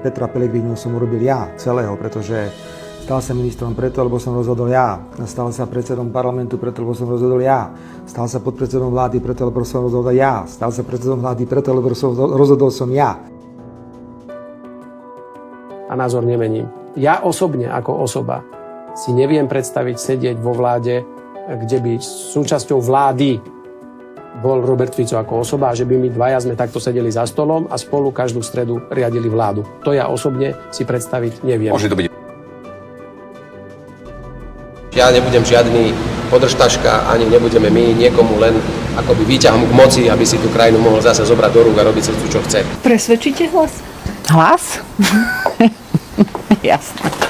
Petra Pellegriniho som urobil ja celého, pretože stal sa ministrom preto, lebo som rozhodol ja. Stal sa predsedom parlamentu preto, lebo som rozhodol ja. Stal sa podpredsedom vlády preto, lebo som rozhodol ja. Stal sa predsedom vlády preto, lebo rozhodol som ja. A názor nemením. Ja osobne ako osoba si neviem predstaviť sedieť vo vláde, kde by súčasťou vlády bol Robert Fico ako osoba a že by my dvaja sme takto sedeli za stolom a spolu každú stredu riadili vládu. To ja osobne si predstaviť neviem. Môže to byť. Ja nebudem žiadny podržtaška, ani nebudeme my niekomu len akoby výťahom k moci, aby si tú krajinu mohol zase zobrať do rúk a robiť si tu, čo chce. Presvedčíte Hlas? Hlas? Jasné.